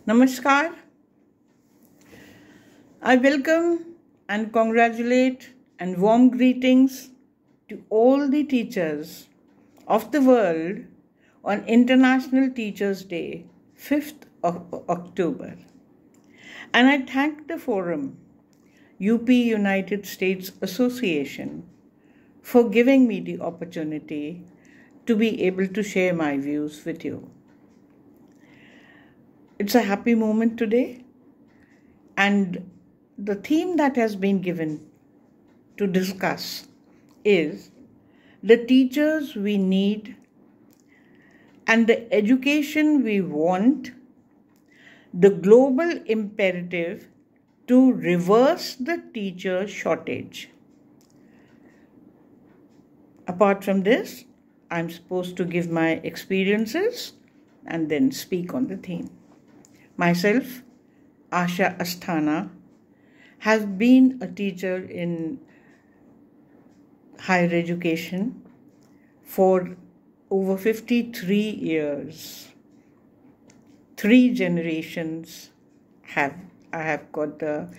Namaskar. I welcome and congratulate and warm greetings to all the teachers of the world on International Teachers' Day, 5th of October. And I thank the forum, UP United States Association, for giving me the opportunity to be able to share my views with you. It's a happy moment today, and the theme that has been given to discuss is the teachers we need and the education we want, the global imperative to reverse the teacher shortage. Apart from this, I'm supposed to give my experiences and then speak on the theme. Myself, Asha Asthana, has been a teacher in higher education for over 53 years. 3 generations I have got the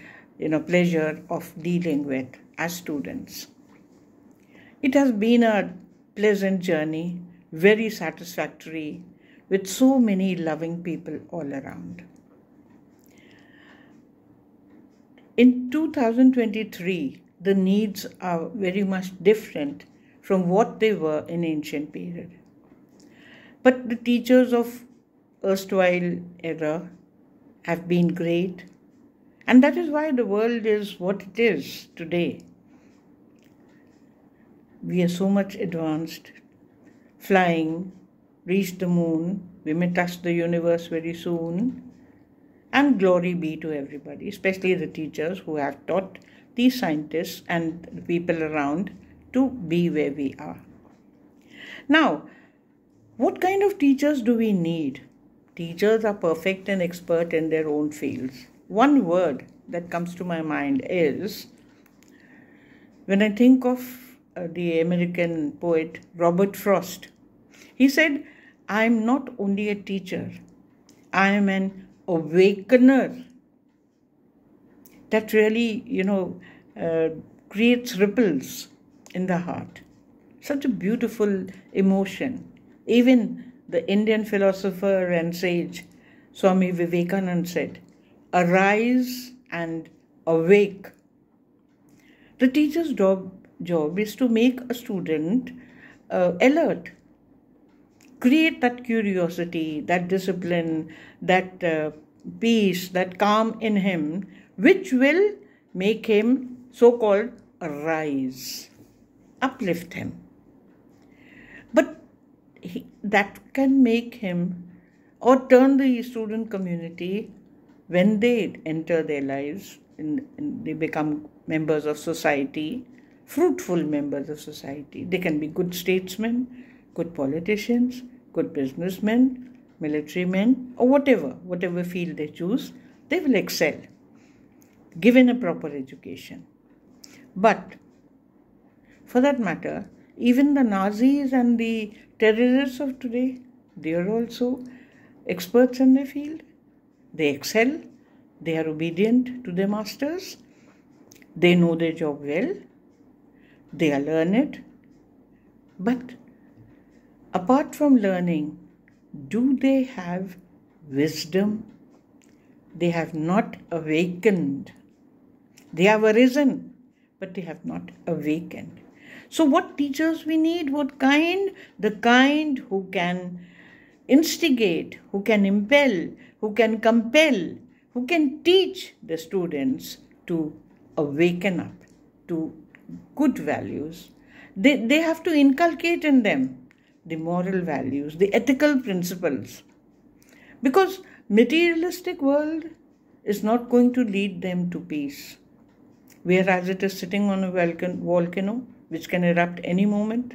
pleasure of dealing with as students. It has been a pleasant journey, very satisfactory, with so many loving people all around. In 2023, the needs are very much different from what they were in ancient period. But the teachers of erstwhile era have been great, and that is why the world is what it is today. We are so much advanced, flying, reached the moon, we may touch the universe very soon, and glory be to everybody, especially the teachers who have taught these scientists and the people around to be where we are. Now, what kind of teachers do we need? Teachers are perfect and expert in their own fields. One word that comes to my mind is, when I think of the American poet Robert Frost, he said, I am not only a teacher, I am an awakener. That really, creates ripples in the heart. Such a beautiful emotion. Even the Indian philosopher and sage Swami Vivekananda said, arise and awake. The teacher's job is to make a student alert. Create that curiosity, that discipline, that peace, that calm in him, which will make him so-called rise, uplift him. But that can make him or turn the student community, when they enter their lives, they become members of society, fruitful members of society. They can be good statesmen, good politicians, good businessmen, military men, or whatever field they choose, they will excel, given a proper education. But, for that matter, even the Nazis and the terrorists of today, they are also experts in their field. They excel, they are obedient to their masters, they know their job well, they are learned. But apart from learning, do they have wisdom? They have not awakened. They have arisen, but they have not awakened. So what teachers we need? What kind? The kind who can instigate, who can impel, who can compel, who can teach the students to awaken up to good values. They have to inculcate in them the moral values, the ethical principles. Because materialistic world is not going to lead them to peace. Whereas it is sitting on a volcano which can erupt any moment.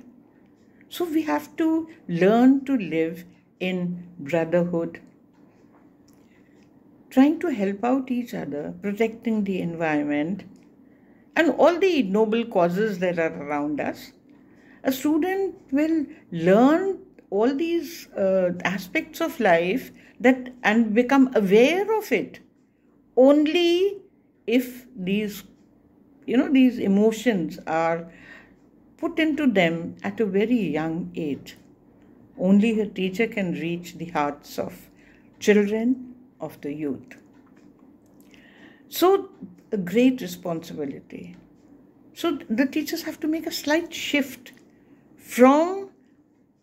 So we have to learn to live in brotherhood, trying to help out each other, protecting the environment, and all the noble causes that are around us. A student will learn all these aspects of life that and become aware of it only if these emotions are put into them at a very young age. Only a teacher can reach the hearts of children, of the youth. So, a great responsibility. So, the teachers have to make a slight shift from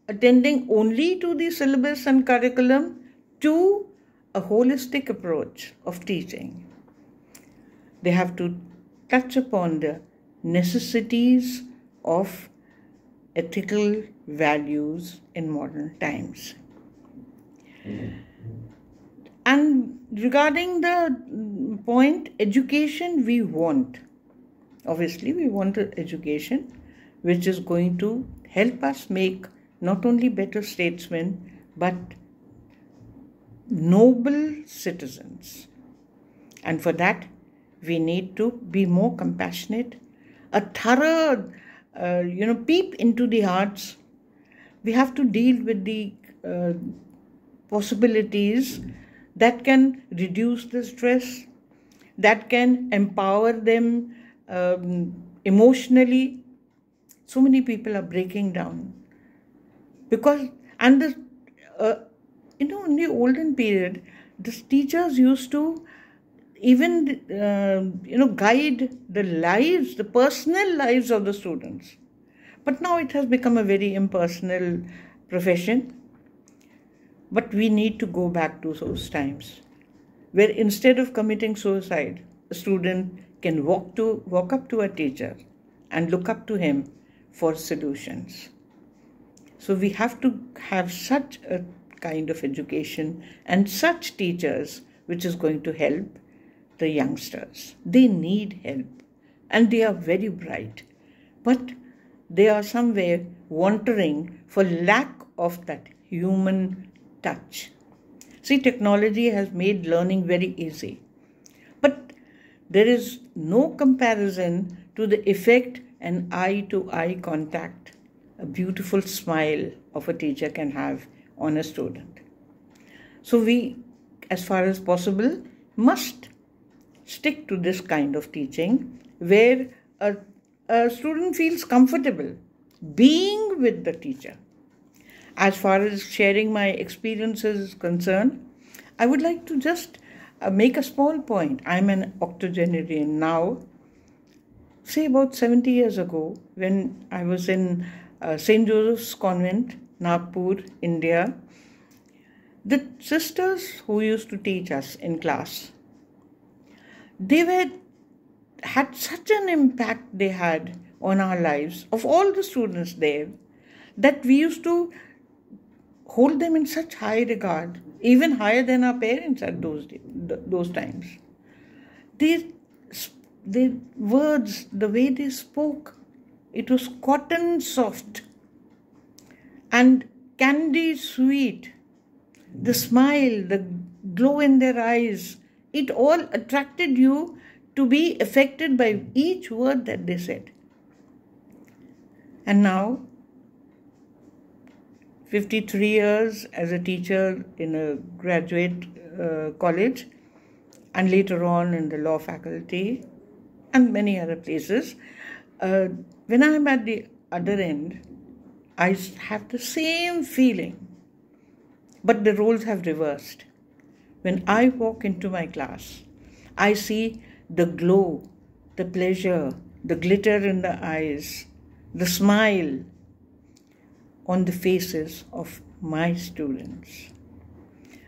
attending only to the syllabus and curriculum to a holistic approach of teaching. They have to touch upon the necessities of ethical values in modern times. And regarding the point, education we want. Obviously, we want an education which is going to help us make not only better statesmen, but noble citizens. And for that, we need to be more compassionate, a thorough, peep into the hearts. We have to deal with the possibilities that can reduce the stress, that can empower them emotionally. So many people are breaking down because, and the in the olden period, the teachers used to even guide the lives, the personal lives of the students. But now it has become a very impersonal profession. But we need to go back to those times where instead of committing suicide, a student can walk up to a teacher and look up to him for solutions. So we have to have such a kind of education and such teachers which is going to help the youngsters. They need help and they are very bright, but they are somewhere wandering for lack of that human touch. See, technology has made learning very easy, but there is no comparison to the effect an eye-to-eye contact, a beautiful smile of a teacher can have on a student. So we, as far as possible, must stick to this kind of teaching where a student feels comfortable being with the teacher. As far as sharing my experiences is concerned, I would like to just make a small point. I'm an octogenarian now. Say about 70 years ago, when I was in St. Joseph's Convent, Nagpur, India, the sisters who used to teach us in class, they had such an impact they had on our lives, of all the students there, that we used to hold them in such high regard, even higher than our parents at those times. The words, the way they spoke, it was cotton soft and candy sweet. The smile, the glow in their eyes, it all attracted you to be affected by each word that they said. And now, 53 years as a teacher in a graduate college, and later on in the law faculty and many other places, when I'm at the other end, I have the same feeling, but the roles have reversed. When I walk into my class, I see the glow, the pleasure, the glitter in the eyes, the smile on the faces of my students.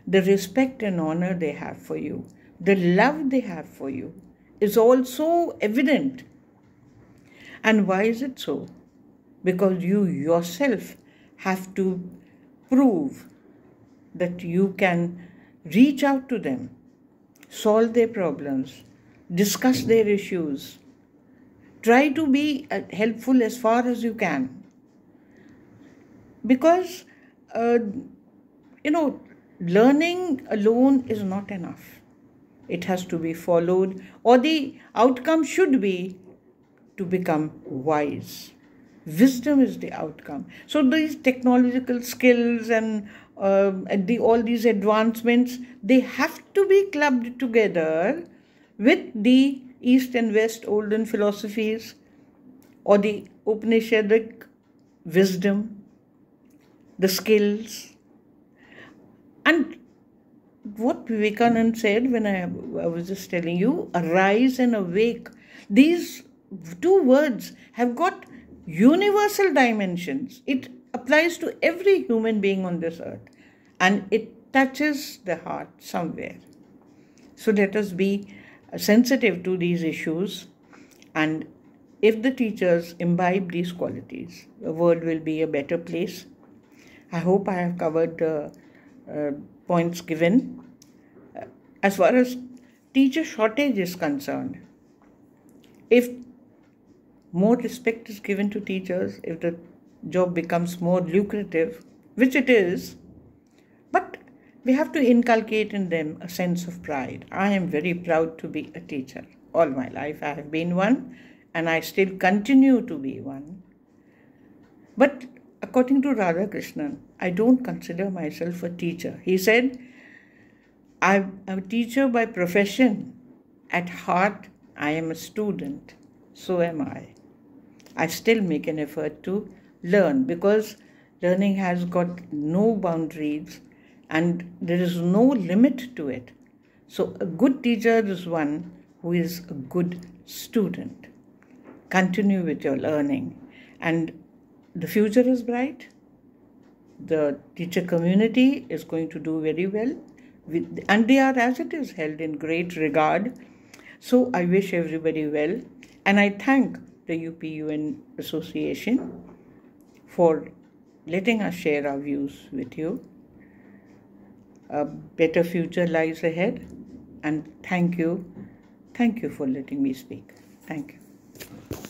The respect and honor they have for you, the love they have for you is also evident. And why is it so? Because you yourself have to prove that you can reach out to them, solve their problems, discuss their issues, try to be helpful as far as you can. Because, learning alone is not enough. It has to be followed, or the outcome should be to become wise. Wisdom is the outcome. So these technological skills and all these advancements, they have to be clubbed together with the East and West olden philosophies or the Upanishadic wisdom, the skills. And what Vivekananda said when I was just telling you, arise and awake, these two words have got universal dimensions. It applies to every human being on this earth, and it touches the heart somewhere. So let us be sensitive to these issues, and if the teachers imbibe these qualities, the world will be a better place. I hope I have covered the points given. As far as teacher shortage is concerned, if more respect is given to teachers, if the job becomes more lucrative, which it is, but we have to inculcate in them a sense of pride. I am very proud to be a teacher. All my life I have been one, and I still continue to be one. But according to Radhakrishnan, I don't consider myself a teacher. He said, I'm a teacher by profession. At heart, I am a student. So am I. I still make an effort to learn, because learning has got no boundaries and there is no limit to it. So a good teacher is one who is a good student. Continue with your learning, and the future is bright. The teacher community is going to do very well, and they are, as it is, held in great regard. So I wish everybody well, and I thank the UPUN Association for letting us share our views with you. A better future lies ahead, and thank you for letting me speak. Thank you.